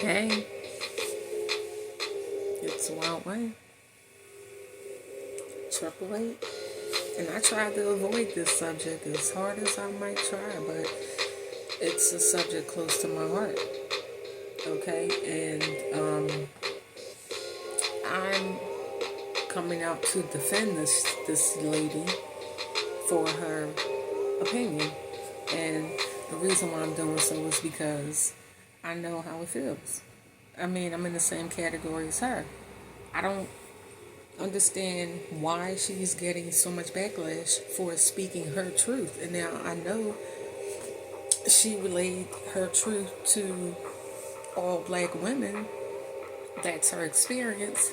Hey, it's Wild Way, Triple Eight, and I tried to avoid this subject as hard as I might try, but it's a subject close to my heart. Okay, and I'm coming out to defend this lady for her opinion, and the reason why I'm doing so is because I know how it feels. I mean, I'm in the same category as her. I don't understand why she's getting so much backlash for speaking her truth. And now I know she relayed her truth to all black women. That's her experience.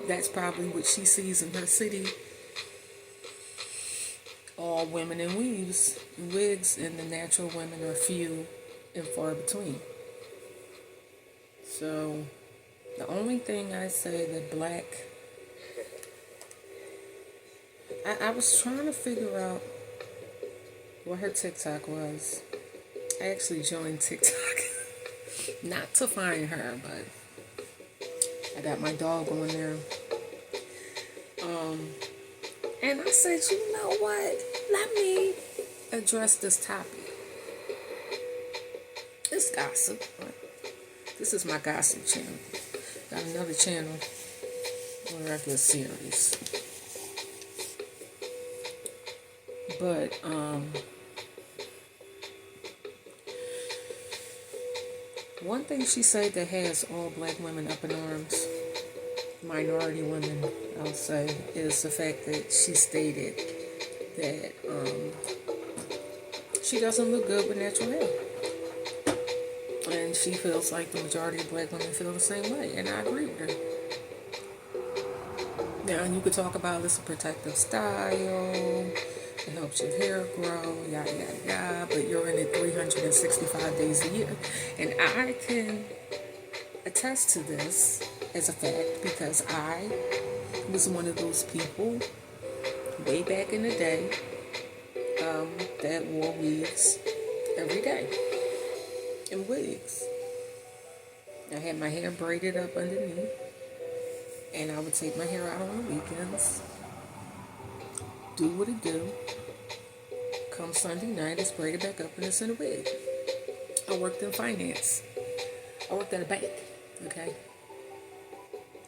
That's probably what she sees in her city. All women in wigs, and the natural women are few and far between. So the only thing I say that I was trying to figure out what her TikTok was. I actually joined TikTok not to find her, but I got my dog on there. And I said, you know what? Let me address this topic. It's gossip. This is my gossip channel. Got another channel where I get serious. But one thing she said that has all black women up in arms, minority women, I'll say, is the fact that she stated that she doesn't look good with natural hair. And she feels like the majority of black women feel the same way, and I agree with her. Now, you could talk about it's a protective style, it helps your hair grow, yada, yada, yada, but you're in it 365 days a year. And I can attest to this as a fact because I was one of those people way back in the day that wore wigs every day. And wigs. I had my hair braided up underneath, and I would take my hair out on the weekends, do what it do. Come Sunday night, it's braided back up and it's in a wig. I worked in finance. I worked at a bank, okay?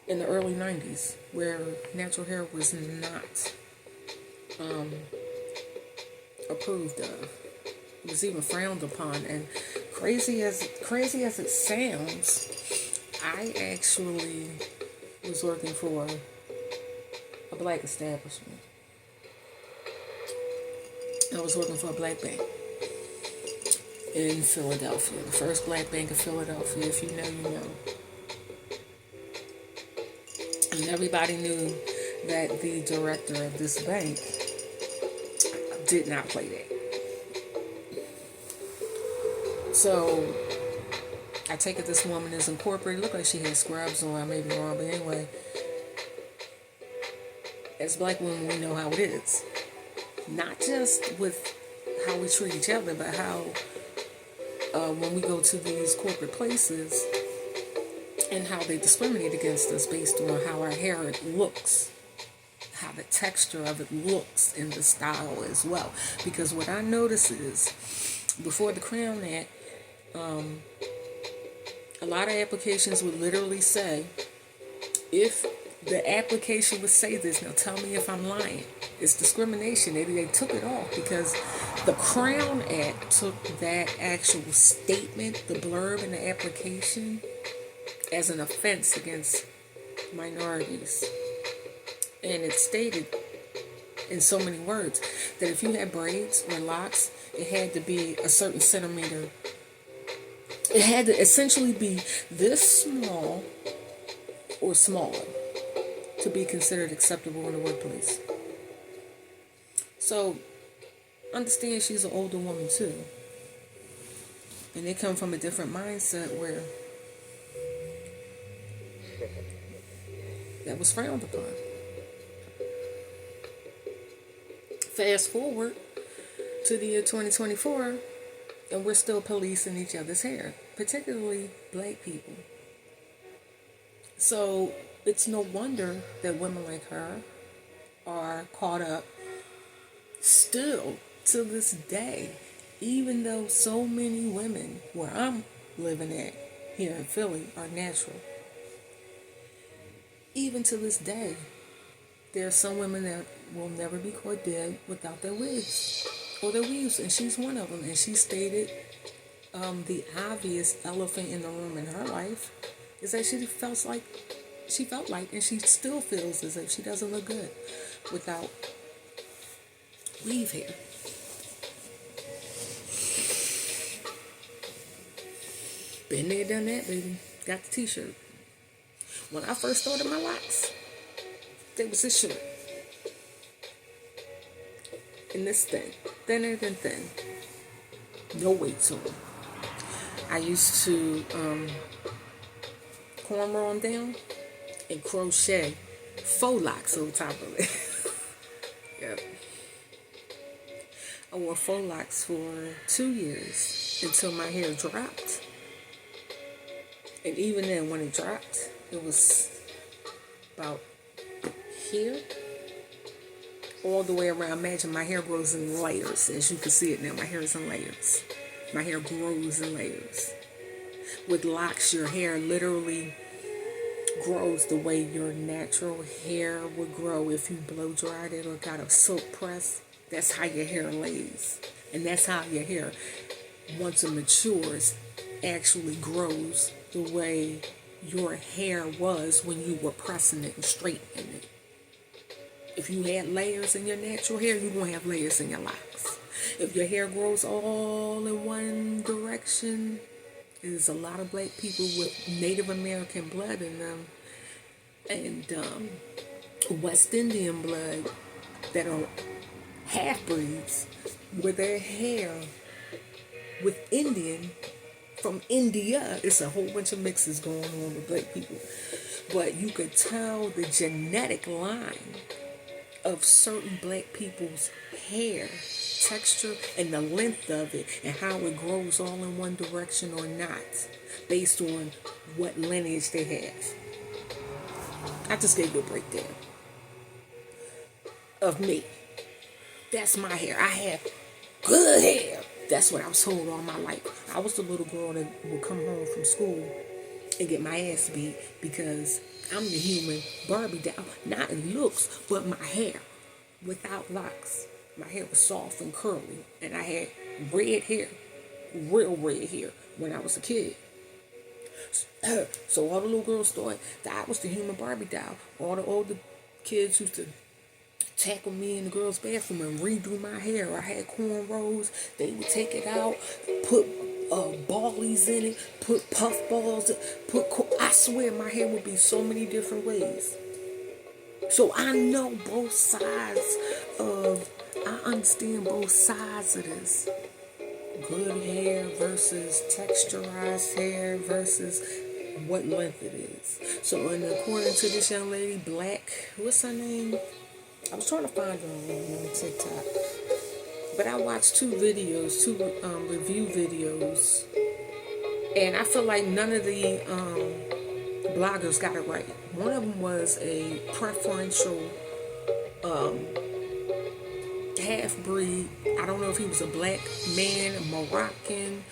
In the early 90s, where natural hair was not approved of. It was even frowned upon. And crazy as it sounds, I actually was working for a black establishment. I was working for a black bank in Philadelphia, the first black bank of Philadelphia. If you know, you know. And everybody knew that the director of this bank did not play that. So I take it this woman is incorporated. Look like she had scrubs on. I may be wrong, but anyway, as black women, we know how it is. Not just with how we treat each other, but how when we go to these corporate places and how they discriminate against us based on how our hair looks, how the texture of it looks, and the style as well. Because what I notice is, before the Crown Act, a lot of applications would literally say, if the application would say this, now tell me if I'm lying. It's discrimination. They took it off because the Crown Act took that actual statement, the blurb in the application, as an offense against minorities. And it stated in so many words that if you had braids or locks, it had to be a certain centimeter. It had to essentially be this small or smaller to be considered acceptable in the workplace. So, understand she's an older woman too. And they come from a different mindset where that was frowned upon. Fast forward to the year 2024, and we're still policing each other's hair, particularly black people. So it's no wonder that women like her are caught up still to this day, even though so many women where I'm living at here in Philly are natural. Even to this day, there are some women that will never be caught dead without their wigs or their weaves, and she's one of them. And she stated the obvious elephant in the room in her life is that she felt like, and she still feels as if she doesn't look good without weave hair. Been there, done that, baby. Got the t-shirt. When I first started my locks, they was this short. And this thin. Thinner than thin. No weight to them. I used to cornrow them down and crochet faux locks over top of it. Yep. I wore faux locks for 2 years until my hair dropped. And even then, when it dropped, it was about here, all the way around. Imagine my hair grows in layers. As you can see it now, my hair is in layers. My hair grows in layers. With locks, your hair literally grows the way your natural hair would grow if you blow dried it or got a silk press. That's how your hair lays. And that's how your hair, once it matures, actually grows the way your hair was when you were pressing it and straightening it. If you had layers in your natural hair, you're going to have layers in your locks. If your hair grows all in one direction, there's a lot of black people with Native American blood in them and West Indian blood that are half-breeds with their hair with Indian from India. It's a whole bunch of mixes going on with black people. But you could tell the genetic line of certain black people's hair texture and the length of it and how it grows all in one direction or not based on what lineage they have. I just gave you a breakdown of me. That's my hair. I have good hair. That's what I was told all my life. I was the little girl that would come home from school and get my ass beat because I'm the human Barbie doll. Not in looks, but my hair. Without locks. My hair was soft and curly. And I had red hair. Real red hair when I was a kid. So all the little girls thought that I was the human Barbie doll. All the older kids used to tackle me in the girls' bathroom and redo my hair. I had cornrows. They would take it out, put ballies in it, put puff balls, I swear my hair would be so many different ways. So I know both sides I understand both sides of this. Good hair versus texturized hair versus what length it is. So according to this young lady, Black, what's her name? I was trying to find her on TikTok. But I watched two review videos. And I feel like none of the bloggers got it right. One of them was a preferential half-breed. I don't know if he was a black man, a Moroccan,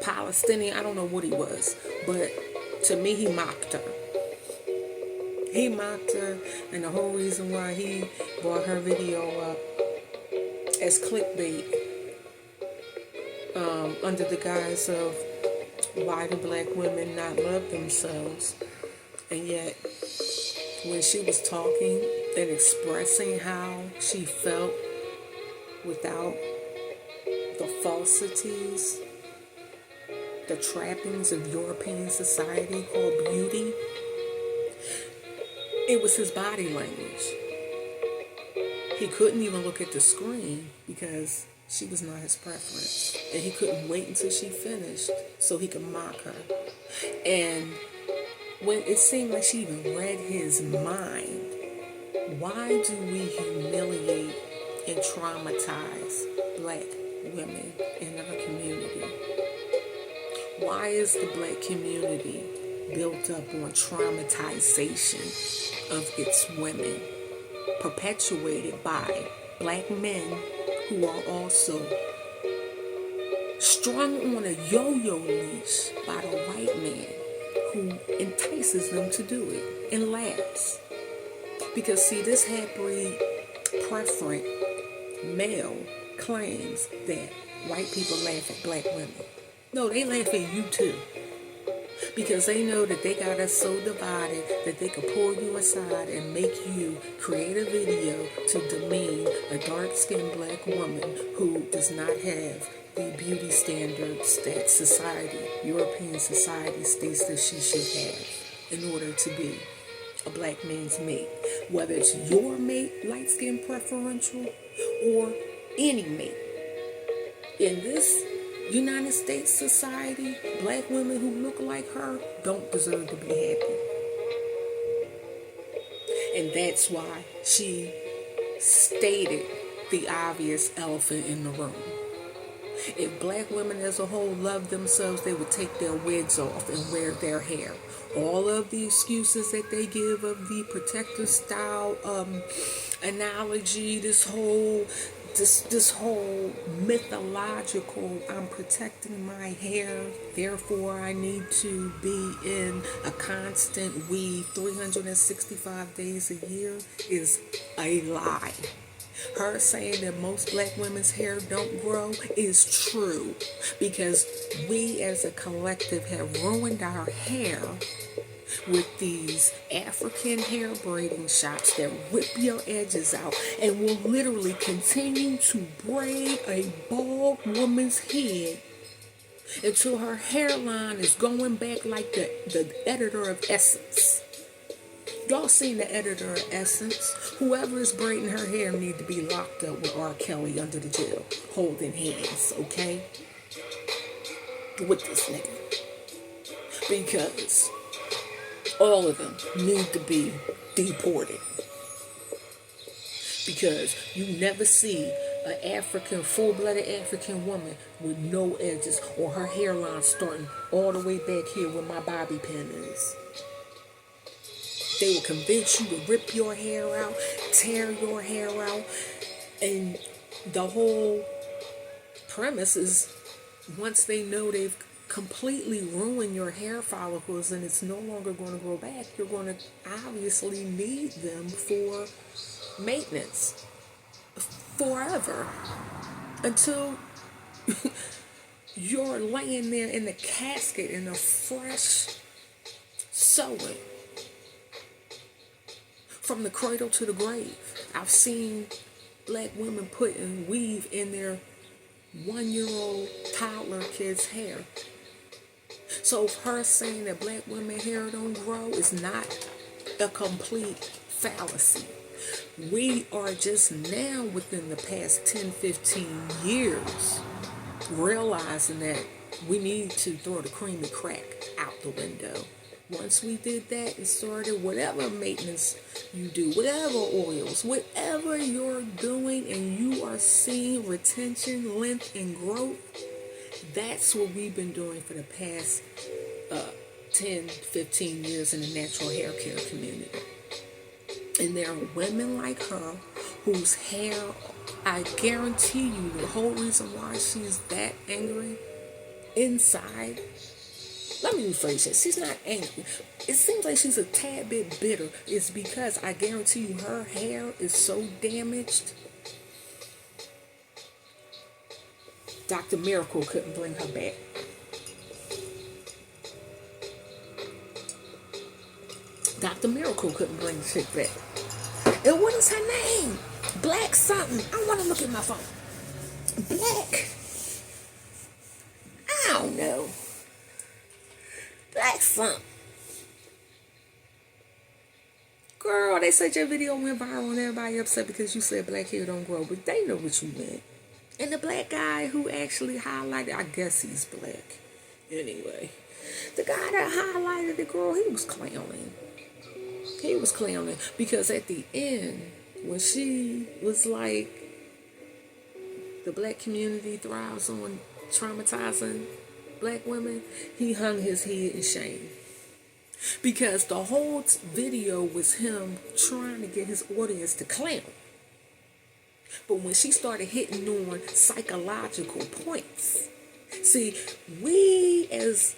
Palestinian. I don't know what he was. But to me, he mocked her. He mocked her, and the whole reason why he brought her video up as clickbait under the guise of why do black women not love themselves. And yet, when she was talking and expressing how she felt without the falsities, the trappings of European society called beauty, it was his body language. He couldn't even look at the screen because she was not his preference. And he couldn't wait until she finished so he could mock her. And when it seemed like she even read his mind, why do we humiliate and traumatize black women in our community? Why is the black community built up on traumatization of its women, perpetuated by black men who are also strung on a yo-yo leash by the white man who entices them to do it and laughs. Because see, this half-breed preferent male claims that white people laugh at black women. No, they laugh at you too. Because they know that they got us so divided that they could pull you aside and make you create a video to demean a dark-skinned black woman who does not have the beauty standards that society, European society, states that she should have in order to be a black man's mate. Whether it's your mate, light-skinned preferential, or any mate. In this United States society, black women who look like her don't deserve to be happy. And that's why she stated the obvious elephant in the room. If black women as a whole loved themselves, they would take their wigs off and wear their hair. All of the excuses that they give of the protective style analogy, this whole mythological, I'm protecting my hair, therefore I need to be in a constant weave 365 days a year, is a lie. Her saying that most black women's hair don't grow is true, because we as a collective have ruined our hair with these African hair braiding shops that rip your edges out and will literally continue to braid a bald woman's head until her hairline is going back like the editor of Essence. Y'all seen the editor of Essence? Whoever is braiding her hair need to be locked up with R. Kelly under the jail, holding hands, okay? With this nigga. Because all of them need to be deported. Because you never see an African, full-blooded African woman with no edges or her hairline starting all the way back here where my bobby pin is. They will convince you to rip your hair out, tear your hair out, and the whole premise is once they know they've completely ruined your hair follicles and it's no longer going to grow back, you're going to obviously need them for maintenance forever until you're laying there in the casket in a fresh sewing from the cradle to the grave. I've seen black women putting weave in their 1-year-old toddler kid's hair. So her saying that black women hair don't grow is not a complete fallacy. We are just now within the past 10, 15 years realizing that we need to throw the creamy crack out the window. Once we did that and started whatever maintenance you do, whatever oils, whatever you're doing, and you are seeing retention, length, and growth, that's what we've been doing for the past 10, 15 years in the natural hair care community. And there are women like her whose hair, I guarantee you, the whole reason why she's that angry inside, let me rephrase it. She's not angry. It seems like she's a tad bit bitter. It's because I guarantee you her hair is so damaged. Dr. Miracle couldn't bring her back. Dr. Miracle couldn't bring the chick back. And what is her name? Black something. I want to look at my phone. Black. I don't know. Black something. Girl, they said your video went viral and everybody upset because you said black hair don't grow. But they know what you meant. And the black guy who actually highlighted, I guess he's black. Anyway, the guy that highlighted the girl, he was clowning. He was clowning because at the end, when she was like, the black community thrives on traumatizing black women, he hung his head in shame. Because the whole video was him trying to get his audience to clown. But when she started hitting on psychological points, see, we as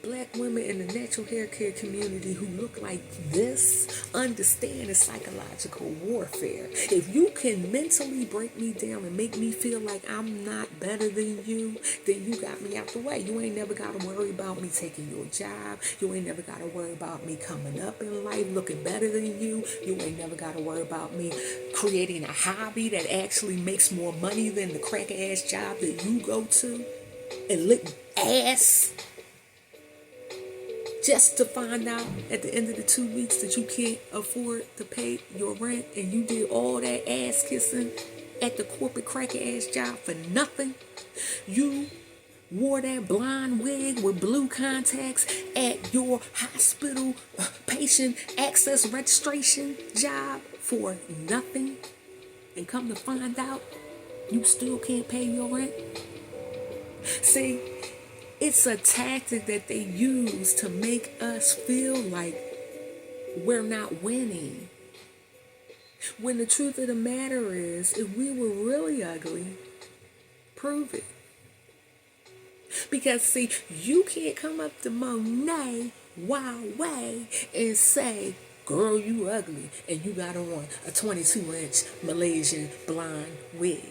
Black women in the natural hair care community who look like this understand the psychological warfare. If you can mentally break me down and make me feel like I'm not better than you, then you got me out the way. You ain't never got to worry about me taking your job. You ain't never got to worry about me coming up in life looking better than you. You ain't never got to worry about me creating a hobby that actually makes more money than the crack ass job that you go to and lick ass. Just to find out at the end of the 2 weeks that you can't afford to pay your rent and you did all that ass kissing at the corporate cracker ass job for nothing. You wore that blonde wig with blue contacts at your hospital patient access registration job for nothing. And come to find out, you still can't pay your rent. See, it's a tactic that they use to make us feel like we're not winning. When the truth of the matter is, if we were really ugly, prove it. Because see, you can't come up to Monet Wild Way and say, girl, you ugly, and you got on a 22-inch Malaysian blonde wig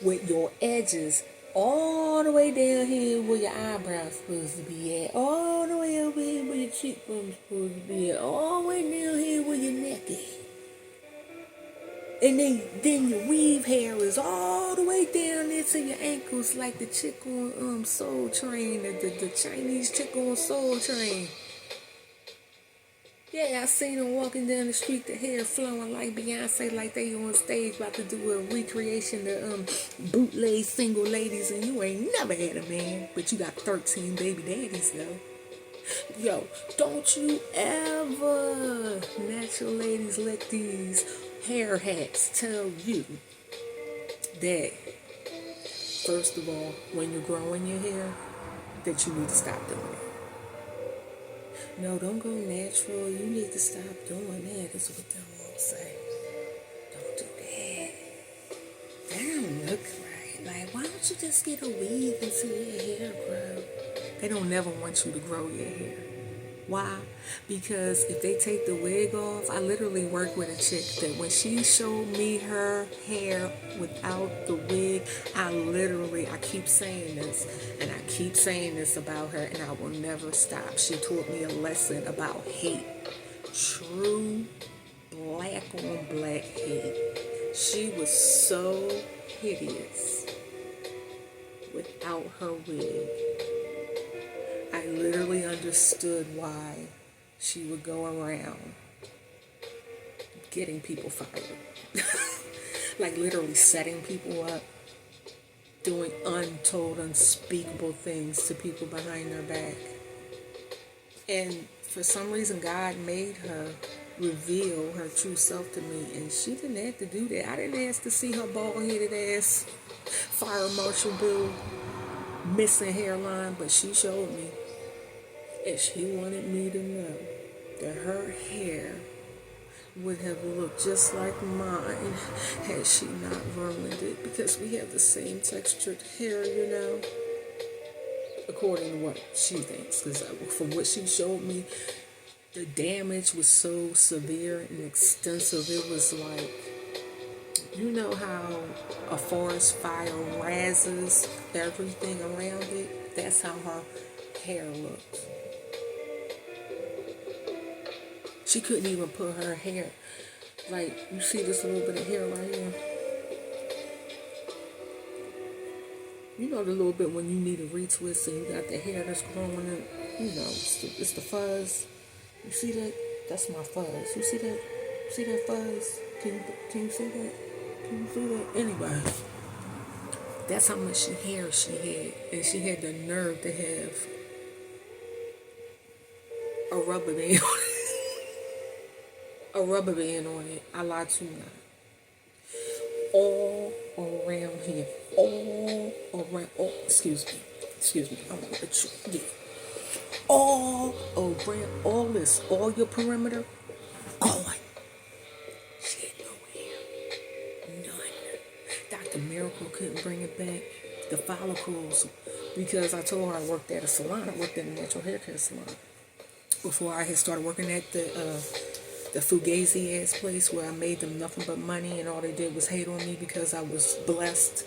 with your edges all the way down here where your eyebrows supposed to be at, all the way over here where your cheekbones supposed to be at, all the way down here where your neck is. And then your weave hair is all the way down there to your ankles like the chick on Soul Train, the Chinese chick on Soul Train. Yeah, I seen them walking down the street, the hair flowing like Beyonce, like they on stage about to do a recreation of bootleg single ladies, and you ain't never had a man, but you got 13 baby daddies though. Yo, don't you ever, natural ladies, let these hair hats tell you that, first of all, when you're growing your hair, that you need to stop doing it. No, don't go natural. You need to stop doing that. That's what they all say. Don't do that. That don't look right. Like, why don't you just get a weave and see your hair grow? They don't never want you to grow your hair. Why? Because if they take the wig off, I literally work with a chick that when she showed me her hair without the wig, I keep saying this, and I keep saying this about her, and I will never stop. She taught me a lesson about hate. True black on black hate. She was so hideous without her wig. I literally understood why she would go around getting people fired. Like literally setting people up, doing untold, unspeakable things to people behind their back. And for some reason, God made her reveal her true self to me, and she didn't have to do that. I didn't ask to see her bald-headed ass, fire marshal bill, missing hairline, but she showed me. And she wanted me to know that her hair would have looked just like mine had she not ruined it, because we have the same textured hair, you know, according to what she thinks. Because from what she showed me, the damage was so severe and extensive. It was like, you know how a forest fire razzes everything around it? That's how her hair looked. She couldn't even put her hair, like, you see this little bit of hair right here? You know the little bit when you need a retwist and you got the hair that's growing in, you know, it's the fuzz. You see that? That's my fuzz. You see that? See that fuzz? Can you see that? Can you see that? Anyway, that's how much hair she had. And she had the nerve to have a rubber band on it. A rubber band on it. I lied to you not. All around here. All around. Oh, excuse me. I'm gonna let you. Yeah. All no brand, all your perimeter, gone. She had no hair. None. Dr. Miracle couldn't bring it back. The follicles, because I told her I worked at a salon. I worked at a natural hair care salon before I had started working at the Fugazi ass place where I made them nothing but money, and all they did was hate on me because I was blessed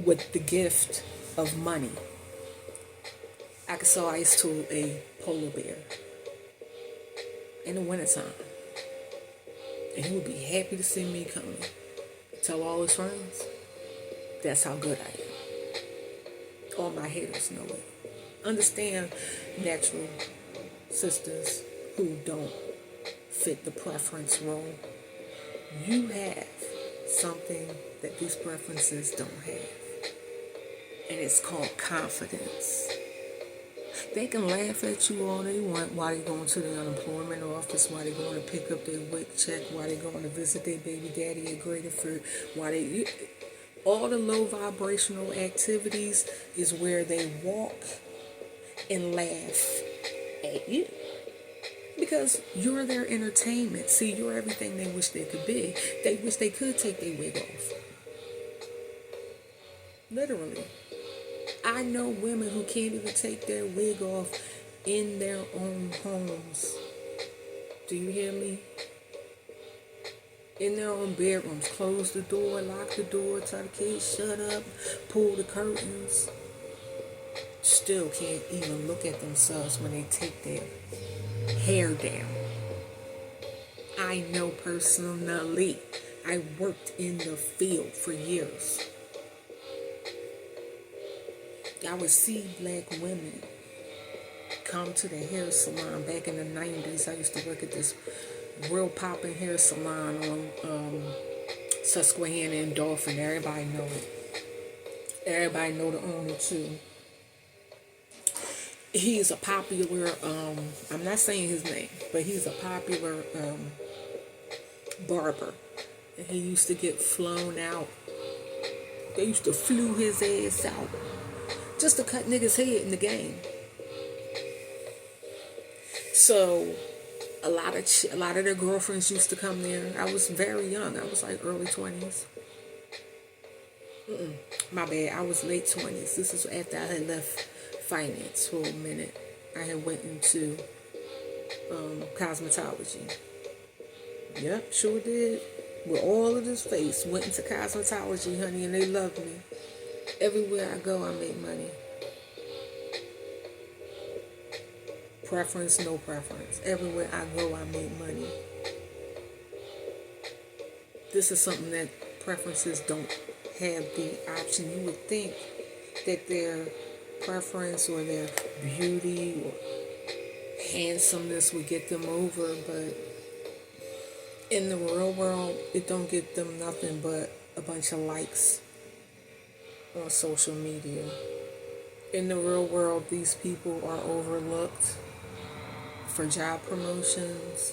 with the gift of money. I could sell ice to a polar bear in the wintertime, and he would be happy to see me coming. Tell all his friends, that's how good I am. All my haters know it. Understand, natural sisters who don't fit the preference role. You have something that these preferences don't have. And it's called confidence. They can laugh at you all they want while they're going to the unemployment office, while they're going to pick up their WIC check, while they're going to visit their baby daddy at Graterford, while they... All the low vibrational activities is where they walk and laugh at you. Because you're their entertainment. See, you're everything they wish they could be. They wish they could take their wig off. Literally. I know women who can't even take their wig off in their own homes. Do you hear me? In their own bedrooms. Close the door, lock the door, tell the kids shut up, pull the curtains. Still can't even look at themselves when they take their hair down. I know personally. I worked in the field for years. I would see black women come to the hair salon back in the 90s. I used to work at this real poppin' hair salon on Susquehanna and Dolphin. Everybody know it. Everybody know the owner too. He's a popular, I'm not saying his name, but he's a popular barber. And he used to get flown out. They used to flew his ass out just to cut niggas' head in the game. So a lot of their girlfriends used to come there. I was very young. I was like early 20s. My bad. I was late 20s. This is after I had left finance for a minute. I had went into cosmetology. Yep, sure did. With all of this face, went into cosmetology, honey, and they loved me. Everywhere I go, I make money. Preference, no preference. Everywhere I go, I make money. This is something that preferences don't have the option. You would think that their preference or their beauty or handsomeness would get them over, but in the real world, it don't get them nothing but a bunch of likes on social media. In the real world, these people are overlooked for job promotions,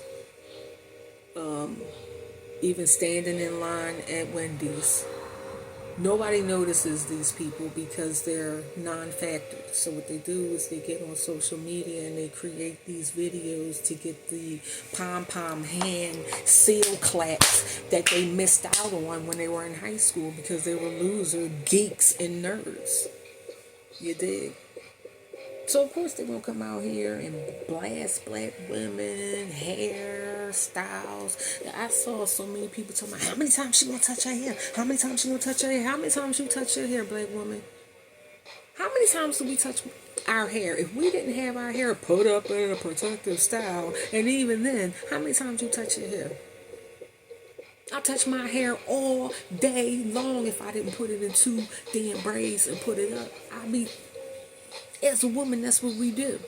even standing in line at Wendy's. Nobody notices these people because they're non-factors. So what they do is they get on social media and they create these videos to get the pom-pom hand seal claps that they missed out on when they were in high school because they were loser geeks and nerds. You dig? So of course they're going to come out here and blast black women, hairstyles. I saw so many people talking about how many times she going to touch her hair? How many times she going to touch her hair? How many times you touch your hair, black woman? How many times do we touch our hair? If we didn't have our hair put up in a protective style, and even then, how many times you touch your hair? I touch my hair all day long. If I didn't put it in 2 damn braids and put it up, I'd be... As a woman, that's what we do.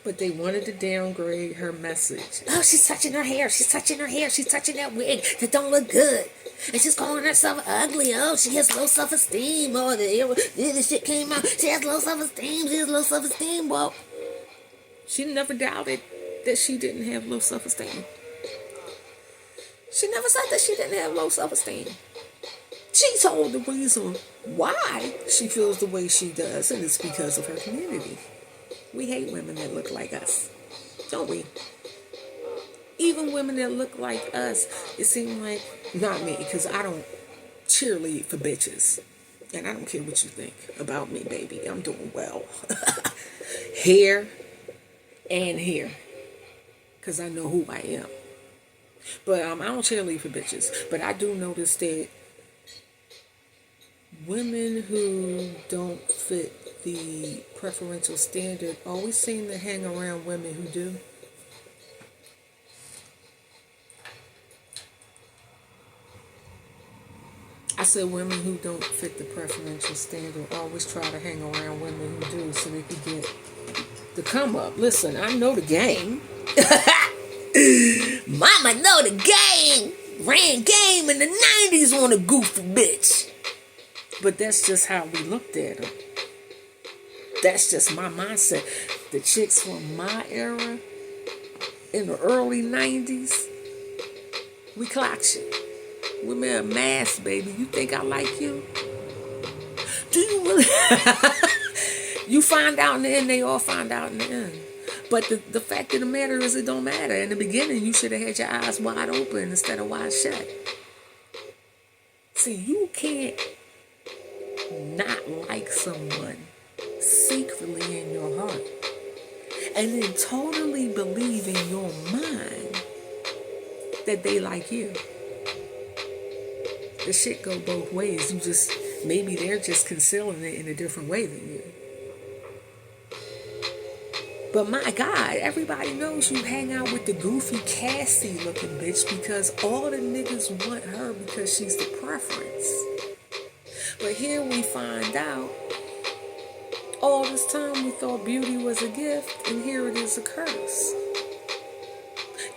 But they wanted to downgrade her message. Oh, she's touching her hair. She's touching her hair. She's touching that wig that don't look good. And she's calling herself ugly. Oh, she has low self-esteem. Oh, this shit came out. She has low self-esteem. She has low self-esteem. Well, she never doubted that she didn't have low self-esteem. She never said that she didn't have low self-esteem. She told the reason why she feels the way she does, and it's because of her community. We hate women that look like us. don't we? Even women that look like us, it seems like, not me, because I don't cheerlead for bitches. And I don't care what you think about me, baby. I'm doing well. Here and here. Because I know who I am. But I don't cheerlead for bitches. But I do notice that women who don't fit the preferential standard always seem to hang around women who do. I said women who don't fit the preferential standard always try to hang around women who do so they could get the come up. Listen, I know the game. Mama know the game. Ran game in the 90s on a goofy bitch. But that's just how we looked at them. That's just my mindset. The chicks from my era in the early 90s, we clock shit. We made a mask, baby. You think I like you? Do you really? You find out in the end, they all find out in the end. But the fact of the matter is, it don't matter. In the beginning, you should have had your eyes wide open instead of wide shut. See, you can't not like someone secretly in your heart and then totally believe in your mind that they like you. The shit go both ways. You just, maybe they're just concealing it in a different way than you. But my God, everybody knows you hang out with the goofy Cassie looking bitch because all the niggas want her because she's the preference. But here we find out, all this time we thought beauty was a gift, and here it is a curse.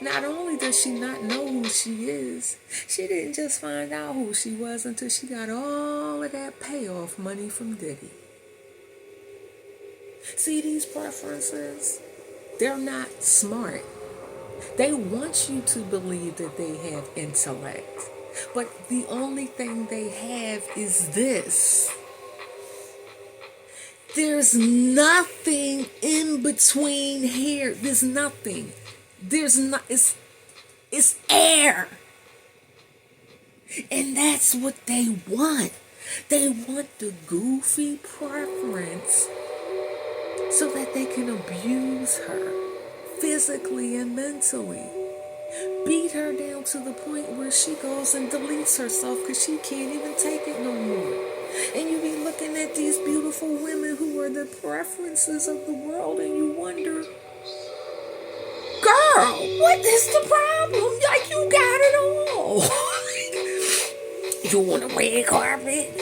Not only does she not know who she is, she didn't just find out who she was until she got all of that payoff money from Diddy. See, these preferences, they're not smart. They want you to believe that they have intellect. But the only thing they have is this. There's nothing in between here. There's nothing. There's not, it's air. And that's what they want. They want the goofy preference so that they can abuse her physically and mentally. Beat her down to the point where she goes and deletes herself because she can't even take it no more. And you be looking at these beautiful women who are the preferences of the world and you wonder, girl, what is the problem? Like, you got it all. You want a red carpet?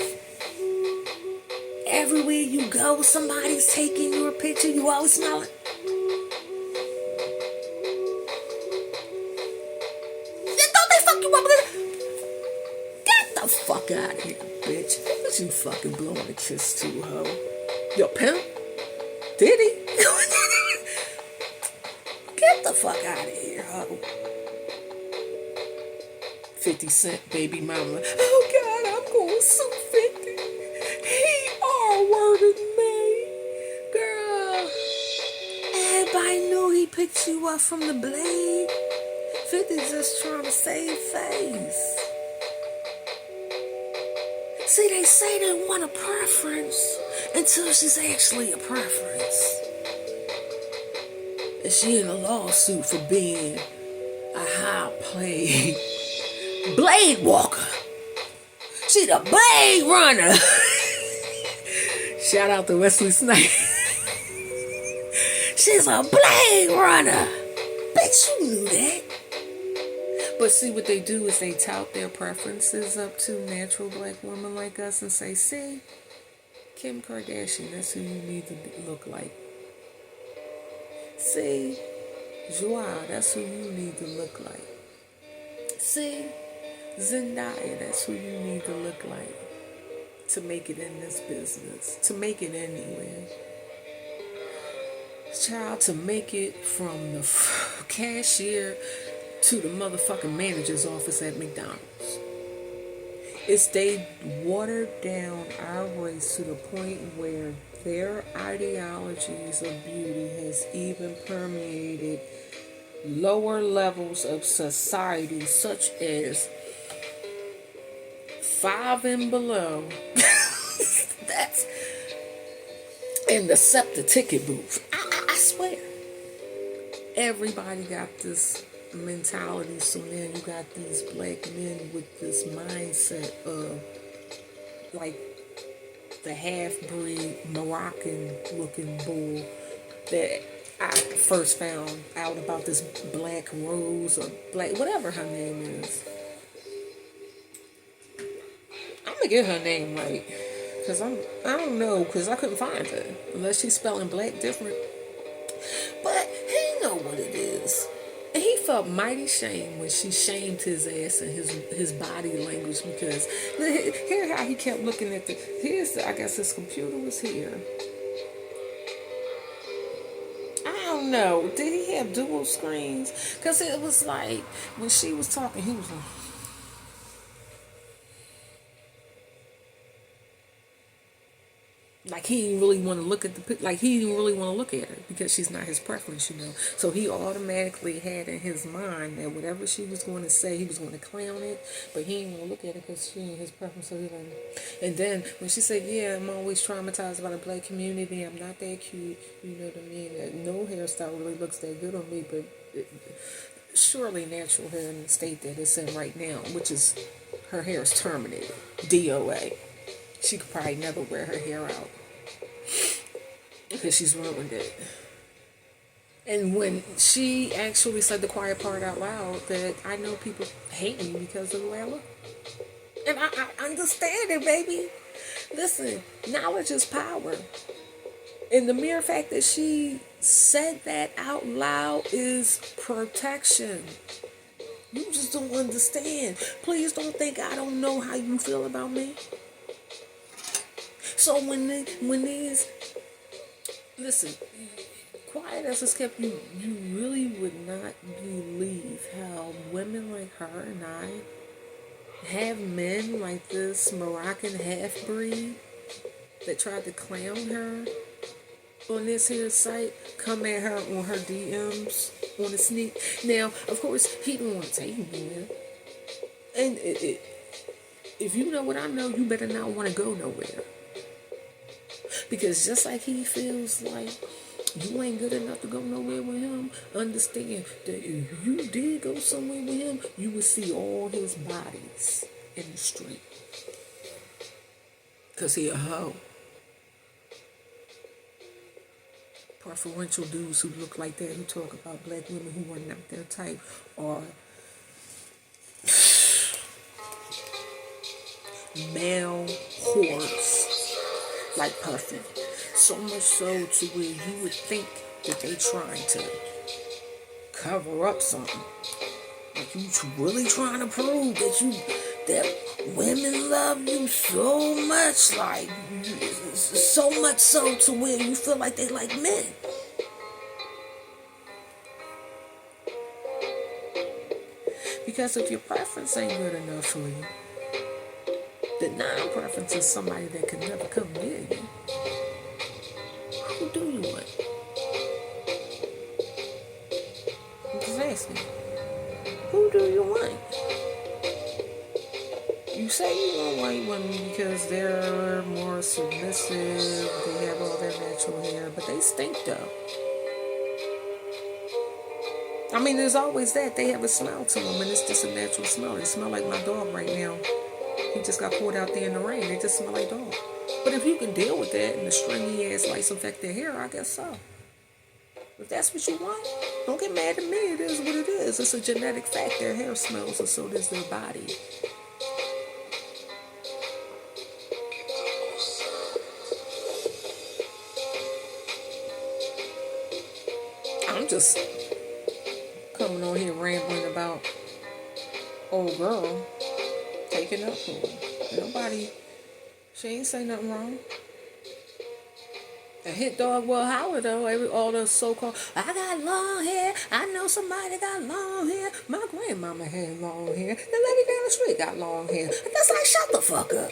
Everywhere you go, somebody's taking your picture. You always smell it. Don't they fuck you up? Get the fuck out of here, bitch. What you fucking blowing a kiss to, ho? Your pimp? Did he? Get the fuck out of here, ho. 50 Cent, baby mama. Oh, God, I'm going to sue 50. He R-worded me. Girl, everybody knew he picked you up from the blade. 50's just trying to save face. See, they say they want a preference until she's actually a preference. And she in a lawsuit for being a high-paid blade walker. She the blade runner. Shout out to Wesley Snipes. She's a blade runner. Bet you knew that. But see, what they do is they tout their preferences up to natural black women like us and say, see, Kim Kardashian, that's who you need to look like. See, Joie, that's who you need to look like. See, Zendaya, that's who you need to look like to make it in this business, to make it anywhere. Child, to make it from the cashier to the motherfucking manager's office at McDonald's. It's they watered down our race to the point where their ideologies of beauty has even permeated lower levels of society, such as 5 and below. That's in the SEPTA ticket booth. I swear. Everybody got this mentality, so now you got these black men with this mindset of like the half-breed Moroccan looking bull that I first found out about, this Black Rose or Black, whatever her name is. I'm gonna get her name right, cause I don't know, cause I couldn't find her unless she's spelling black different. But he know what it is. And he felt mighty shame when she shamed his ass and his body language, because hear how he kept looking at I guess his computer was here. I don't know. Did he have dual screens? Because it was like, when she was talking, he was like, he didn't really want to look at he didn't really want to look at her because she's not his preference, So he automatically had in his mind that whatever she was going to say, he was going to clown it, but he didn't want to look at her because she ain't his preference. So he like, and then when she said, "Yeah, I'm always traumatized by the black community. I'm not that cute. You know what I mean? That no hairstyle really looks that good on me, but surely natural hair in the state that it's in right now, which is her hair is terminated, DOA." She could probably never wear her hair out because she's ruined it. And when she actually said the quiet part out loud, that I know people hate me because of the way I look. And I understand it, baby. Listen, knowledge is power. And the mere fact that she said that out loud is protection. You just don't understand. Please don't think I don't know how you feel about me. So when these, listen, quiet as it's kept, you really would not believe how women like her and I have men like this Moroccan half-breed that tried to clown her on this here site, come at her on her DMs on the sneak. Now, of course, he don't want to take me in. And if you know what I know, you better not want to go nowhere. Because just like he feels like you ain't good enough to go nowhere with him, understand that if you did go somewhere with him, you would see all his bodies in the street. Because he a hoe. Preferential dudes who look like that, who talk about black women who are not their type, are male whores. Like Puffy. So much so to where you would think that they trying to cover up something. Like you really trying to prove that women love you so much, like so much so to where you feel like they like men. Because if your preference ain't good enough for you, the non-preference is somebody that can never come near you. Who do you want? I'm just asking. Who do you want? You say you want white women because they're more submissive, they have all their natural hair, but they stink though. I mean, there's always that. They have a smell to them, and it's just a natural smell. They smell like my dog right now. He just got pulled out there in the rain. They just smell like dog. But if you can deal with that and the stringy ass lights affect their hair, I guess so. If that's what you want, don't get mad at me. It is what it is. It's a genetic fact. Their hair smells, and so does their body. I'm just coming on here rambling about old girl taking up for him. Nobody, she ain't say nothing wrong. A hit dog will holler though. All the so-called, I got long hair. I know somebody got long hair. My grandmama had long hair. The lady down the street got long hair. That's like, shut the fuck up.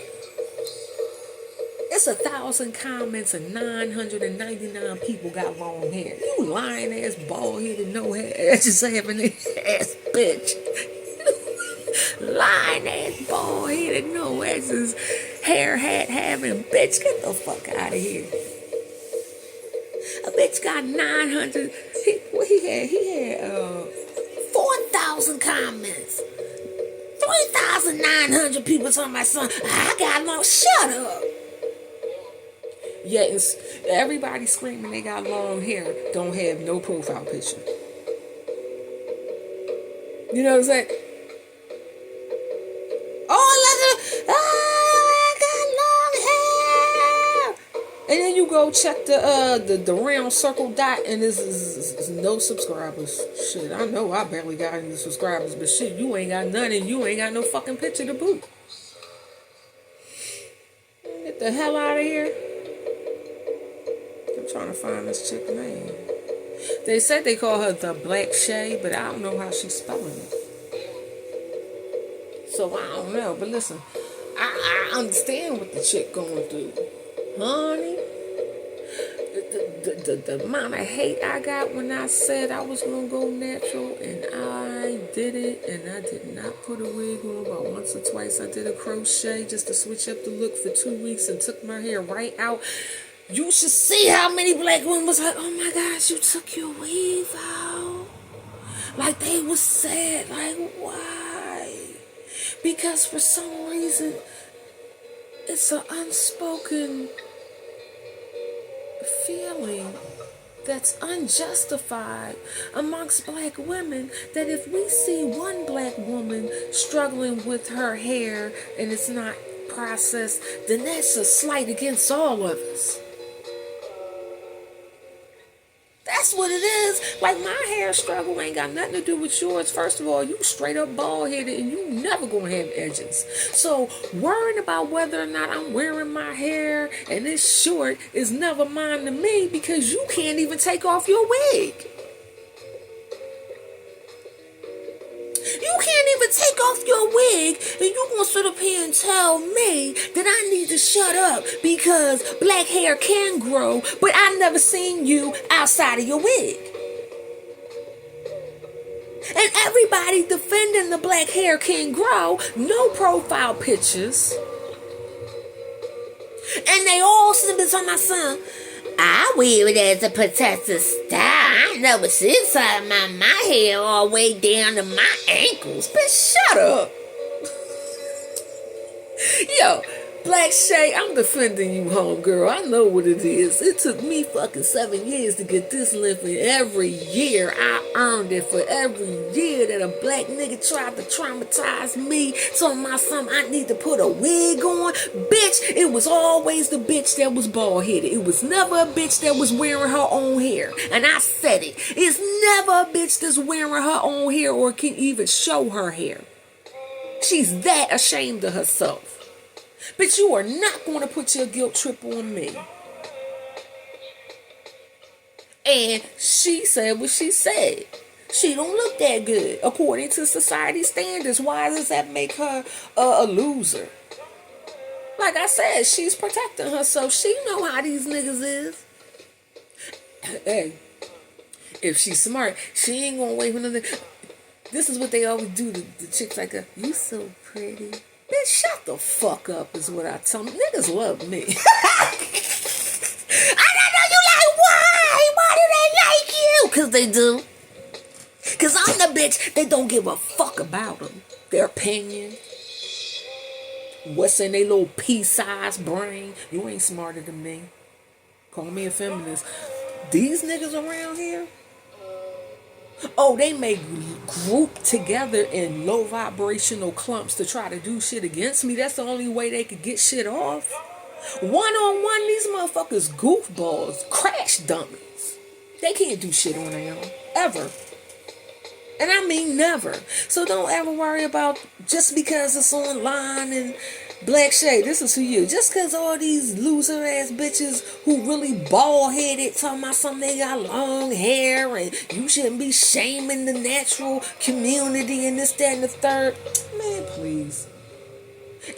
It's 1,000 comments and 999 people got long hair. You lying ass, bald headed, no hair, just having ass bitch. Lying ass, bald headed, no asses, hair hat having bitch. Get the fuck out of here. A bitch got 900. He had 4,000 comments. 3,900 people talking about something. I got long. Shut up. Yeah, it's everybody screaming they got long hair, don't have no profile picture. You know what I'm saying? I got long hair. And then you go check the round circle dot, and there's no subscribers. Shit, I know I barely got any subscribers, but shit, you ain't got none, and you ain't got no fucking picture to boot. Get the hell out of here. I'm trying to find this chick name. They said they call her the Black Shay, but I don't know how she's spelling it. So I don't know. But listen, I understand what the chick going through. Honey, the amount of hate I got when I said I was going to go natural, and I did it, and I did not put a wig on. About once or twice I did a crochet just to switch up the look for 2 weeks and took my hair right out. You should see how many black women was like, oh my gosh, you took your weave out. Like they was sad. Like, why? Because for some reason, it's an unspoken feeling that's unjustified amongst black women that if we see one black woman struggling with her hair and it's not processed, then that's a slight against all of us. That's what it is. Like, my hair struggle ain't got nothing to do with yours. First of all, you straight up bald headed and you never gonna have edges. So worrying about whether or not I'm wearing my hair and it's short is never mine to me, because you can't even take off your wig. You can't even take off your wig, and you gonna sit up here and tell me that I need to shut up because black hair can grow, but I never seen you outside of your wig. And everybody defending the black hair can grow, no profile pictures. And they all sitting on my son. I wear it as a protective style. I never sit inside my hair all the way down to my ankles. Bitch, shut up. Yo, Black Shay, I'm defending you, homegirl. I know what it is. It took me fucking 7 years to get this length, and every year I earned it. For every year that a black nigga tried to traumatize me, told my son I need to put a wig on. Bitch, it was always the bitch that was bald-headed. It was never a bitch that was wearing her own hair. And I said it. It's never a bitch that's wearing her own hair or can even show her hair. She's that ashamed of herself. But you are not going to put your guilt trip on me. And she said what she said. She don't look that good according to society standards. Why does that make her a loser? Like I said, she's protecting herself. She know how these niggas is. Hey, if she's smart, she ain't gonna wait for nothing. This is what they always do to the chicks like, you so pretty. Bitch, shut the fuck up is what I tell them. Niggas love me. I don't know, you like, why? Why do they like you? Because they do. Because I'm the bitch that don't give a fuck about them. Their opinion. What's in their little pea-sized brain. You ain't smarter than me. Call me a feminist. These niggas around here, oh, they may group together in low vibrational clumps to try to do shit against me. That's the only way they could get shit off. One-on-one, these motherfuckers goofballs, crash dummies. They can't do shit on their own, ever. And I mean never. So don't ever worry about just because it's online. And Black Shay, this is for you. Just because all these loser ass bitches who really bald headed talking about something, they got long hair and you shouldn't be shaming the natural community and this, that, and the third. Man, please.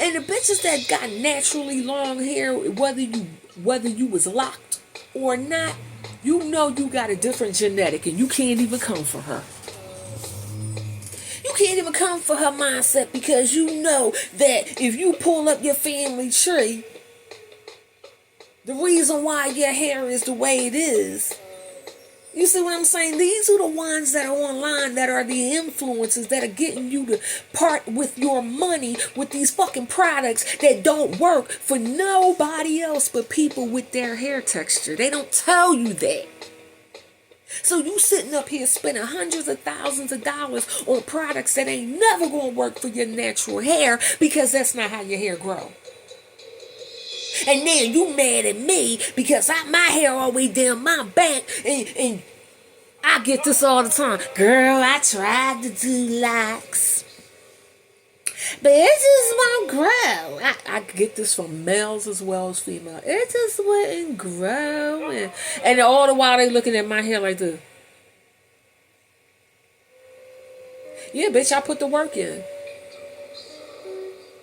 And the bitches that got naturally long hair, whether you was locked or not, you know you got a different genetic and you can't even come for her. You can't even come for her mindset because you know that if you pull up your family tree, the reason why your hair is the way it is. You see what I'm saying? These are the ones that are online that are the influencers that are getting you to part with your money with these fucking products that don't work for nobody else but people with their hair texture. They don't tell you that. So you sitting up here spending hundreds of thousands of dollars on products that ain't never gonna work for your natural hair because that's not how your hair grow. And then you mad at me because my hair always down my back and I get this all the time. Girl, I tried to do locks, but it just won't grow. I get this from males as well as females. It just wouldn't grow. And all the while they looking at my hair like this. Yeah, bitch, I put the work in.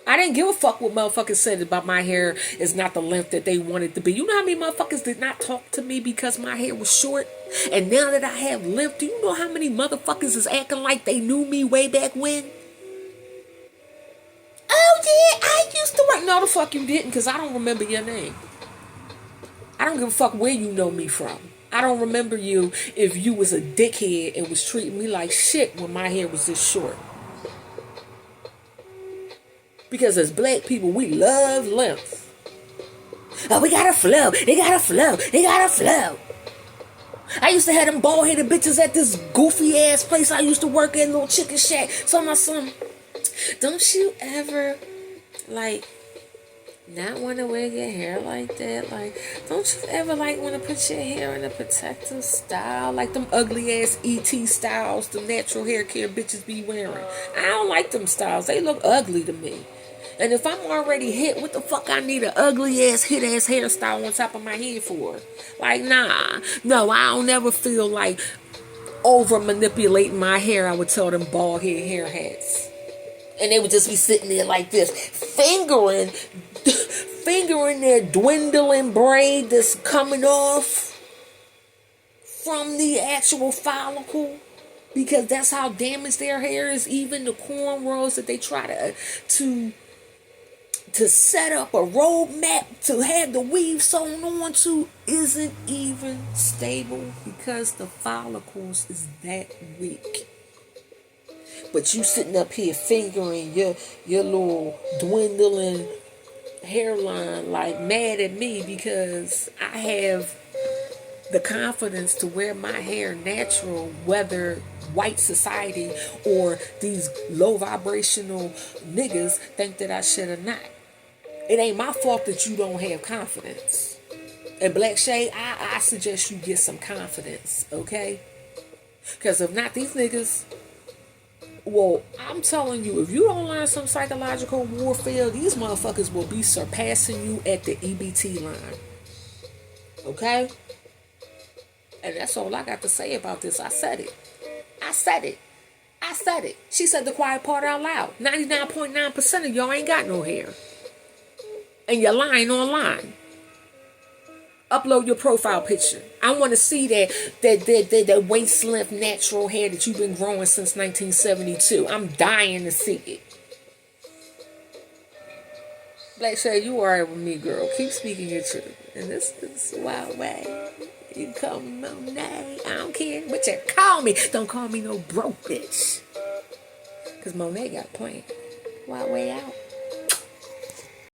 I didn't give a fuck what motherfuckers said about my hair is not the length that they wanted to be. You know how many motherfuckers did not talk to me because my hair was short? And now that I have length, do you know how many motherfuckers is acting like they knew me way back when? Oh yeah, I used to work. No, the fuck you didn't, because I don't remember your name. I don't give a fuck where you know me from. I don't remember you if you was a dickhead and was treating me like shit when my hair was this short. Because as black people, we love length. Oh, we gotta flow. They gotta flow. They gotta flow. I used to have them bald-headed bitches at this goofy-ass place I used to work at, Little Chicken Shack. So my son, don't you ever, like, not want to wear your hair like that? Like, don't you ever, like, want to put your hair in a protective style? Like them ugly-ass ET styles the natural hair care bitches be wearing. I don't like them styles. They look ugly to me. And if I'm already hit, what the fuck I need an ugly-ass, hit-ass hairstyle on top of my head for? Like, nah. No, I don't ever feel like over-manipulating my hair. I would tell them bald-head hair hats. And they would just be sitting there like this, fingering their dwindling braid that's coming off from the actual follicle. Because that's how damaged their hair is. Even the cornrows that they try to set up a roadmap to have the weave sewn on to isn't even stable because the follicles is that weak. But you sitting up here fingering your little dwindling hairline like mad at me because I have the confidence to wear my hair natural, whether white society or these low vibrational niggas think that I should or not. It ain't my fault that you don't have confidence. And Black Shade, I suggest you get some confidence, okay? Because if not, these niggas, well, I'm telling you, if you don't learn some psychological warfare, these motherfuckers will be surpassing you at the EBT line. Okay? And that's all I got to say about this. I said it. I said it. I said it. She said the quiet part out loud. 99.9% of y'all ain't got no hair. And you're lying online. Upload your profile picture. I want to see that waist length natural hair that you've been growing since 1972. I'm dying to see it. Black Shade, you alright with me, girl. Keep speaking your truth. And this is Wild Way. You can call me Monet. I don't care what you call me. Don't call me no broke bitch. Because Monet got planned. Wild Way out.